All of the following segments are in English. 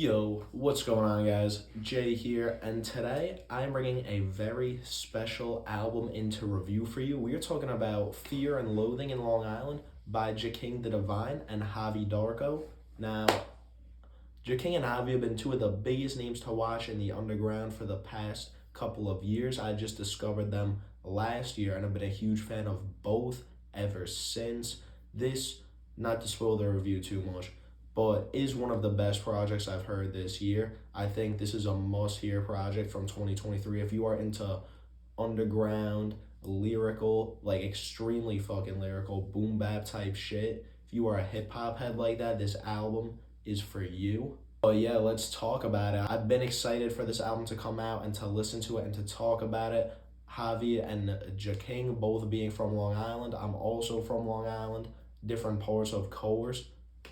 Yo, what's going on, guys? Jay here, and today I'm bringing a very special album into review for you. We are talking about Fear and Loathing in Long Island by King the Divine and Javi Darko. Now, King and Javi have been two of the biggest names to watch in the underground for the past couple of years. I just discovered them last year, and I've been a huge fan of both ever since. This, not to spoil the review too much, but is one of the best projects I've heard this year. I think this is a must-hear project from 2023. If you are into underground, lyrical, like extremely fucking lyrical, boom bap type shit, if you are a hip-hop head like that, this album is for you. But yeah, let's talk about it. I've been excited for this album to come out and to listen to it and to talk about it. Javi and King both being from Long Island. I'm also from Long Island, different parts of course,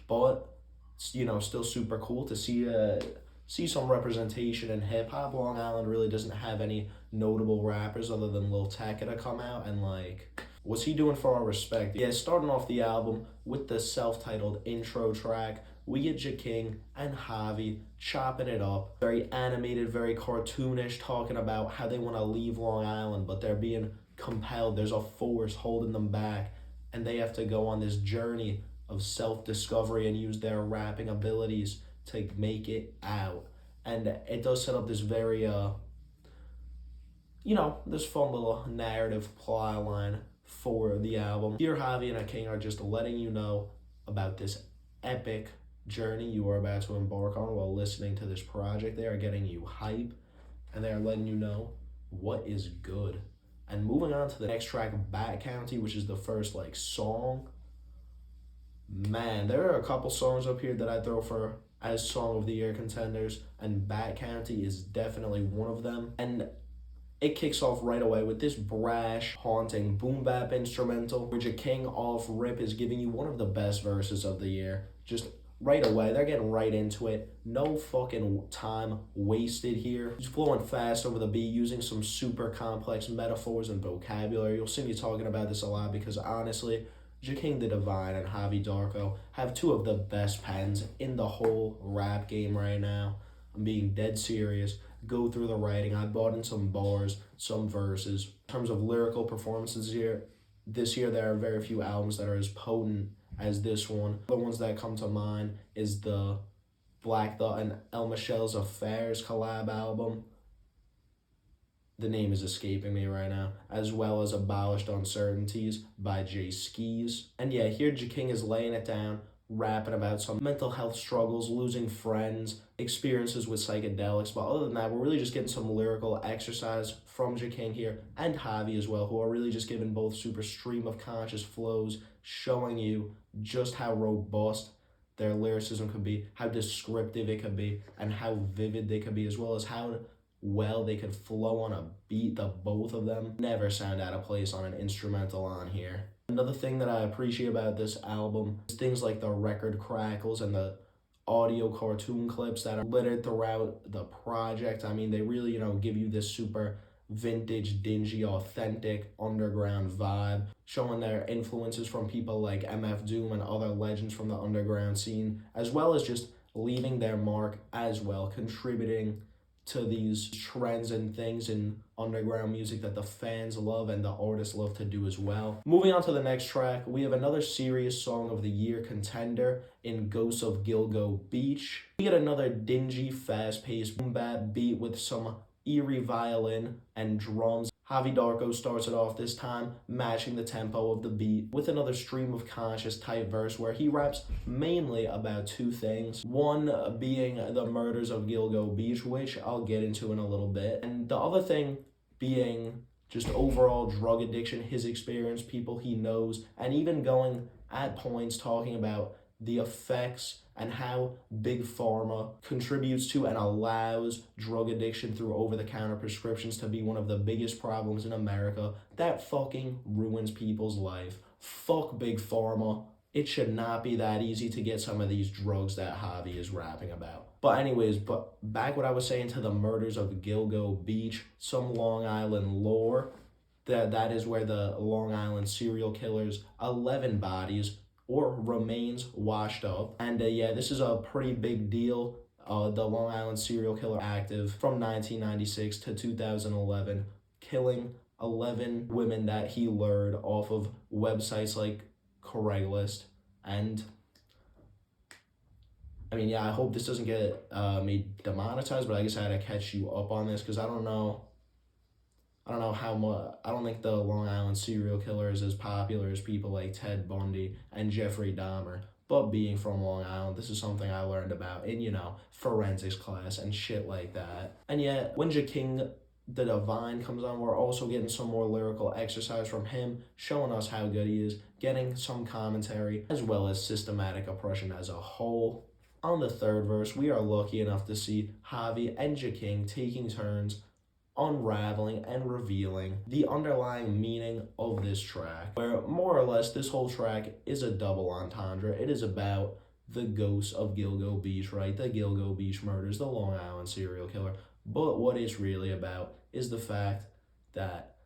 but still super cool to see some representation in hip hop. Long Island really doesn't have any notable rappers other than Lil Tecca to come out, and what's he doing for our respect? Yeah, starting off the album with the self-titled intro track, we get King and Javi chopping it up. Very animated, very cartoonish, talking about how they want to leave Long Island, but they're being compelled. There's a force holding them back, and they have to go on this journey of self-discovery and use their rapping abilities to make it out. And it does set up this very, this fun little narrative plot line for the album. Here, Javi and King are just letting you know about this epic journey you are about to embark on while listening to this project. They are getting you hype, and they are letting you know what is good. And moving on to the next track, Bat County, which is the first, song. Man, there are a couple songs up here that I throw for as Song of the Year contenders, and Bat County is definitely one of them. And it kicks off right away with this brash, haunting boom bap instrumental, where King off rip is giving you one of the best verses of the year. Just right away, they're getting right into it. No fucking time wasted here. He's flowing fast over the beat, using some super complex metaphors and vocabulary. You'll see me talking about this a lot because honestly, King the Divine and Javi Darko have two of the best pens in the whole rap game right now. I'm being dead serious. Go through the writing. I bought in some bars, some verses. In terms of lyrical performances this year there are very few albums that are as potent as this one. The ones that come to mind is the Black Thought and El Michelle's Affairs collab album. The name is escaping me right now, as well as Abolished Uncertainties by Jay Skis. And yeah, here King is laying it down, rapping about some mental health struggles, losing friends, experiences with psychedelics. But other than that, we're really just getting some lyrical exercise from King here, and Javi as well, who are really just giving both super stream of conscious flows, showing you just how robust their lyricism could be, how descriptive it could be, and how vivid they could be, as well as how well they could flow on a beat. The both of them never sound out of place on an instrumental on here. Another thing that I appreciate about this album is things like the record crackles and the audio cartoon clips that are littered throughout the project. I mean, they really, give you this super vintage, dingy, authentic underground vibe, showing their influences from people like MF Doom and other legends from the underground scene, as well as just leaving their mark as well, contributing to these trends and things in underground music that the fans love and the artists love to do as well. Moving on to the next track, we have another serious Song of the Year contender in Ghosts of Gilgo Beach. We get another dingy, fast-paced boom bap beat with some eerie violin and drums. Javi Darko starts it off this time, matching the tempo of the beat with another stream of conscious type verse where he raps mainly about two things. One being the murders of Gilgo Beach, which I'll get into in a little bit. And the other thing being just overall drug addiction, his experience, people he knows, and even going at points talking about the effects and how Big Pharma contributes to and allows drug addiction through over-the-counter prescriptions to be one of the biggest problems in America that fucking ruins people's life. Fuck Big Pharma. It should not be that easy to get some of these drugs that Javi is rapping about. But anyways, back what I was saying to the murders of Gilgo Beach, some Long Island lore. That is where the Long Island serial killers, 11 bodies or remains washed up. And yeah, this is a pretty big deal. the Long Island serial killer active from 1996 to 2011, killing 11 women that he lured off of websites like Craigslist. And I mean, yeah, I hope this doesn't get me demonetized, but I guess I had to catch you up on this because I don't know how much. I don't think the Long Island serial killer is as popular as people like Ted Bundy and Jeffrey Dahmer. But being from Long Island, this is something I learned about in, forensics class and shit like that. And yet, when King the Divine comes on, we're also getting some more lyrical exercise from him, showing us how good he is, getting some commentary, as well as systematic oppression as a whole. On the third verse, we are lucky enough to see Javi and King taking turns unraveling and revealing the underlying meaning of this track, where more or less this whole track is a double entendre. It is about the ghosts of Gilgo Beach, right? The Gilgo Beach murders, the Long Island serial killer. But what it's really about is the fact that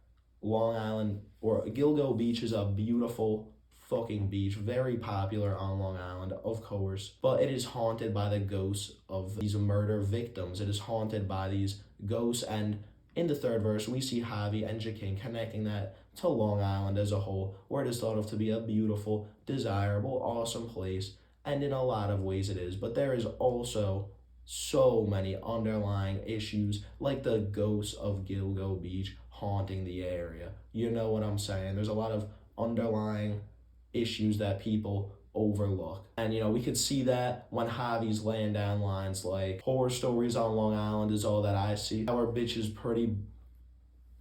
Long Island, or Gilgo Beach, is a beautiful fucking beach, very popular on Long Island, of course, but it is haunted by the ghosts of these murder victims. It is haunted by these ghosts, and in the third verse, we see Javi and King connecting that to Long Island as a whole, where it is thought of to be a beautiful, desirable, awesome place, and in a lot of ways it is, but there is also so many underlying issues, like the ghosts of Gilgo Beach haunting the area. You know what I'm saying? There's a lot of underlying issues that people overlook. And we could see that when Javi's laying down lines like, horror stories on Long Island is all that I see. Our beach is pretty,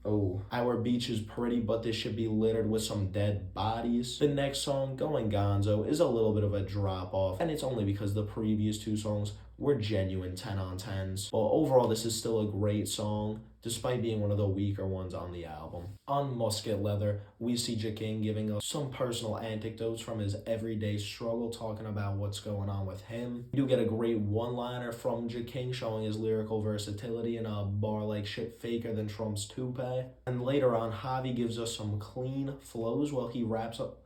but this should be littered with some dead bodies. The next song, Going Gonzo, is a little bit of a drop off, and it's only because the previous two songs were genuine 10 on 10s. But overall, this is still a great song, despite being one of the weaker ones on the album. On Musket Leather, we see King giving us some personal anecdotes from his everyday struggle, talking about what's going on with him. We do get a great one-liner from King showing his lyrical versatility in a bar like shit faker than Trump's toupee. And later on, Javi gives us some clean flows while he wraps up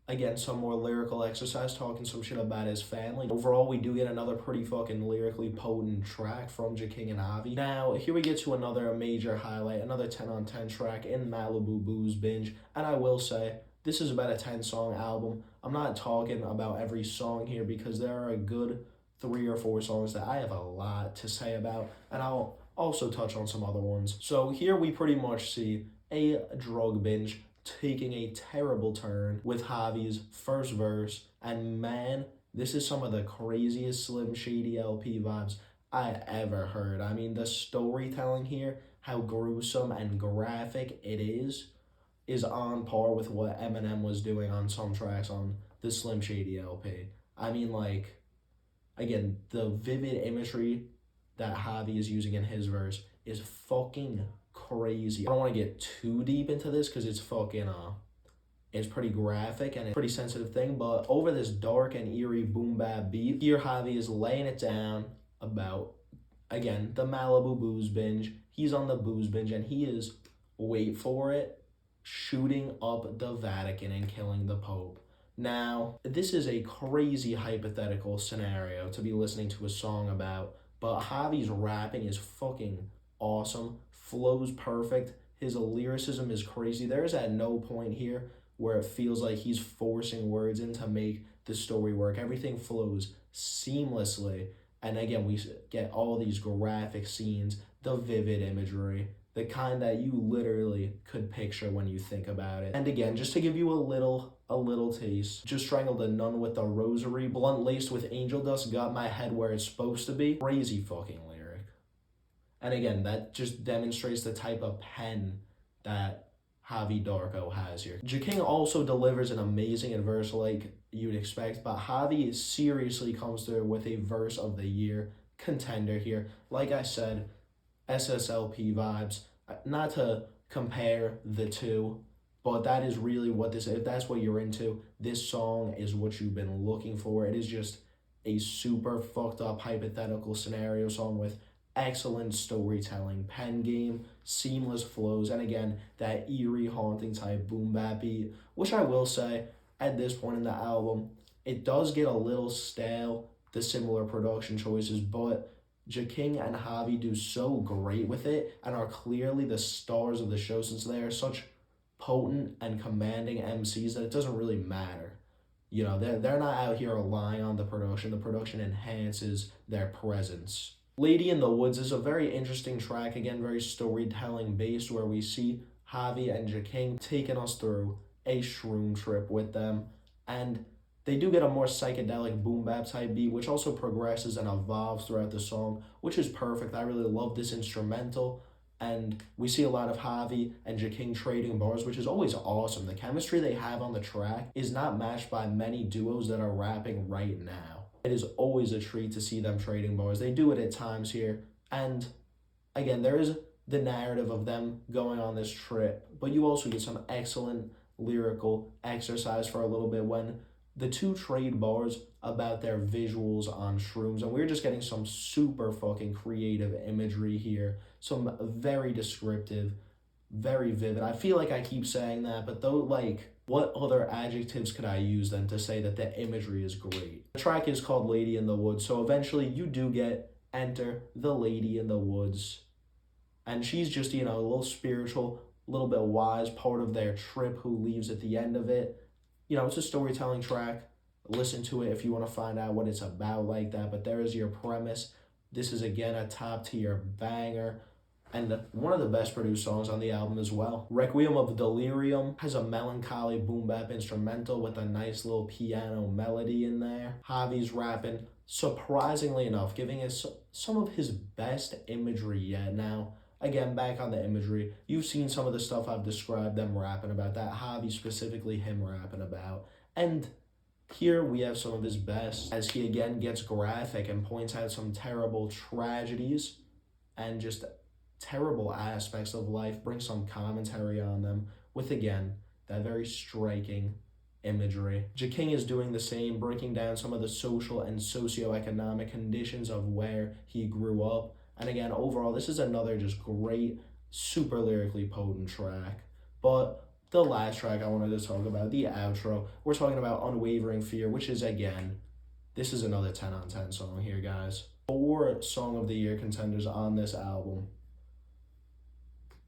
again, some more lyrical exercise, talking some shit about his family. Overall, we do get another pretty fucking lyrically potent track from King and Javi. Now, here we get to another major highlight, another 10 on 10 track in Malibu Booze Binge. And I will say, this is about a 10-song album. I'm not talking about every song here because there are a good 3 or 4 songs that I have a lot to say about, and I'll also touch on some other ones. So here we pretty much see a drug binge taking a terrible turn with Javi's first verse, and man, this is some of the craziest Slim Shady LP vibes I ever heard. I mean, the storytelling here, how gruesome and graphic it is on par with what Eminem was doing on some tracks on the Slim Shady LP. I mean, like, again, the vivid imagery that Javi is using in his verse is fucking crazy. I don't want to get too deep into this because it's fucking it's pretty graphic and it's a pretty sensitive thing, but over this dark and eerie boom bap beat, here Javi is laying it down about, again, the Malibu Booze Binge. He's on the booze binge and he is, wait for it, shooting up the Vatican and killing the Pope. Now, this is a crazy hypothetical scenario to be listening to a song about, but Javi's rapping is fucking awesome, flows perfect, his lyricism is crazy. There's at no point here where it feels like he's forcing words in to make the story work. Everything flows seamlessly, and again, we get all these graphic scenes, the vivid imagery, the kind that you literally could picture when you think about it. And again, just to give you a little taste, just strangled a nun with a rosary, blunt laced with angel dust, got my head where it's supposed to be. Crazy fucking lyric. And again, that just demonstrates the type of pen that Javi Darko has here. King also delivers an amazing verse like you'd expect, but Javi seriously comes through with a verse of the year contender here. Like I said, SSLP vibes. Not to compare the two, but that is really what this is. If that's what you're into, this song is what you've been looking for. It is just a super fucked up hypothetical scenario song with excellent storytelling, pen game, seamless flows, and again, that eerie, haunting type boom bap beat, which I will say, at this point in the album, it does get a little stale, the similar production choices, but King and Javi do so great with it and are clearly the stars of the show since they are such potent and commanding MCs that it doesn't really matter. You know, they're not out here relying on the production. The production enhances their presence. Lady in the Woods is a very interesting track, again, very storytelling based, where we see Javi and King taking us through a shroom trip with them. And they do get a more psychedelic boom bap type beat, which also progresses and evolves throughout the song, which is perfect. I really love this instrumental. And we see a lot of Javi and King trading bars, which is always awesome. The chemistry they have on the track is not matched by many duos that are rapping right now. It is always a treat to see them trading bars. They do it at times here. And again, there is the narrative of them going on this trip, but you also get some excellent lyrical exercise for a little bit when the two trade bars about their visuals on shrooms, and we're just getting some super fucking creative imagery here, some very descriptive, very vivid. I feel like I keep saying that, but though, like, what other adjectives could I use then to say that the imagery is great? The track is called Lady in the Woods, so eventually you do get enter the Lady in the Woods, and she's just, you know, a little spiritual, a little bit wise part of their trip who leaves at the end of it. You know, it's a storytelling track. Listen to it if you want to find out what it's about like that. But there is your premise. This is, again, a top tier banger and one of the best produced songs on the album as well. Requiem of Delirium has a melancholy boom bap instrumental with a nice little piano melody in there. Javi's rapping, surprisingly enough, giving us some of his best imagery yet. Now, again, back on the imagery, you've seen some of the stuff I've described them rapping about, that Javi specifically him rapping about. And here we have some of his best, as he again gets graphic and points out some terrible tragedies and just terrible aspects of life, brings some commentary on them with, again, that very striking imagery. King is doing the same, breaking down some of the social and socioeconomic conditions of where he grew up. And again, overall, this is another just great, super lyrically potent track. But the last track I wanted to talk about, the outro, we're talking about Unwavering Fear, which is, again, this is another 10 on 10 song here, guys. 4 Song of the Year contenders on this album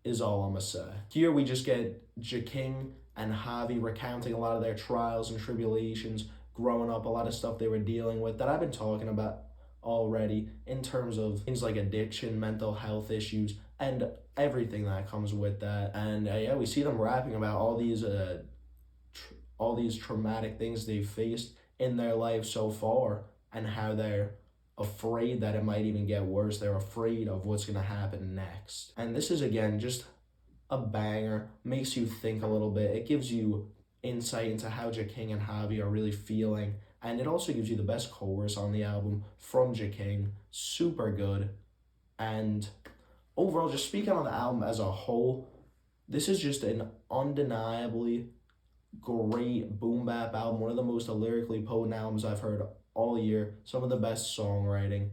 is all I'm gonna say. Here we just get King and Javi recounting a lot of their trials and tribulations growing up, a lot of stuff they were dealing with that I've been talking about already in terms of things like addiction, mental health issues, and everything that comes with that. And yeah, we see them rapping about all these traumatic things they've faced in their life so far and how they're afraid that it might even get worse. They're afraid of what's going to happen next. And this is, again, just a banger, makes you think a little bit. It gives you insight into how King and Javi are really feeling. And it also gives you the best chorus on the album from King. Super good. And overall, just speaking on the album as a whole, this is just an undeniably great boom bap album. One of the most lyrically potent albums I've heard all year. Some of the best songwriting.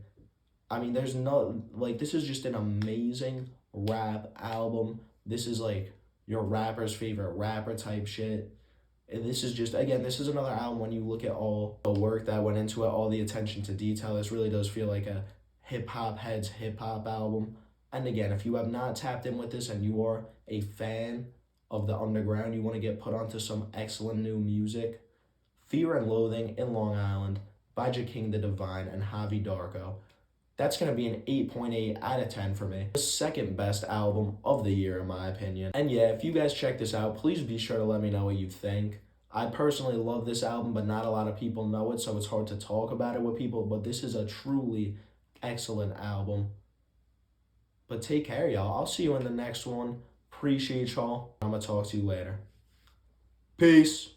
I mean, there's no, like, this is just an amazing rap album. This is like your rapper's favorite rapper type shit. And this is just, again, this is another album when you look at all the work that went into it, all the attention to detail. This really does feel like a hip-hop heads hip-hop album. And again, if you have not tapped in with this and you are a fan of the underground, you want to get put onto some excellent new music, Fear and Loathing in Long Island by King the Divine and Javi Darko. That's going to be an 8.8 out of 10 for me. The second best album of the year, in my opinion. And yeah, if you guys check this out, please be sure to let me know what you think. I personally love this album, but not a lot of people know it, so it's hard to talk about it with people, but this is a truly excellent album. But take care, y'all. I'll see you in the next one. Appreciate y'all. I'm going to talk to you later. Peace.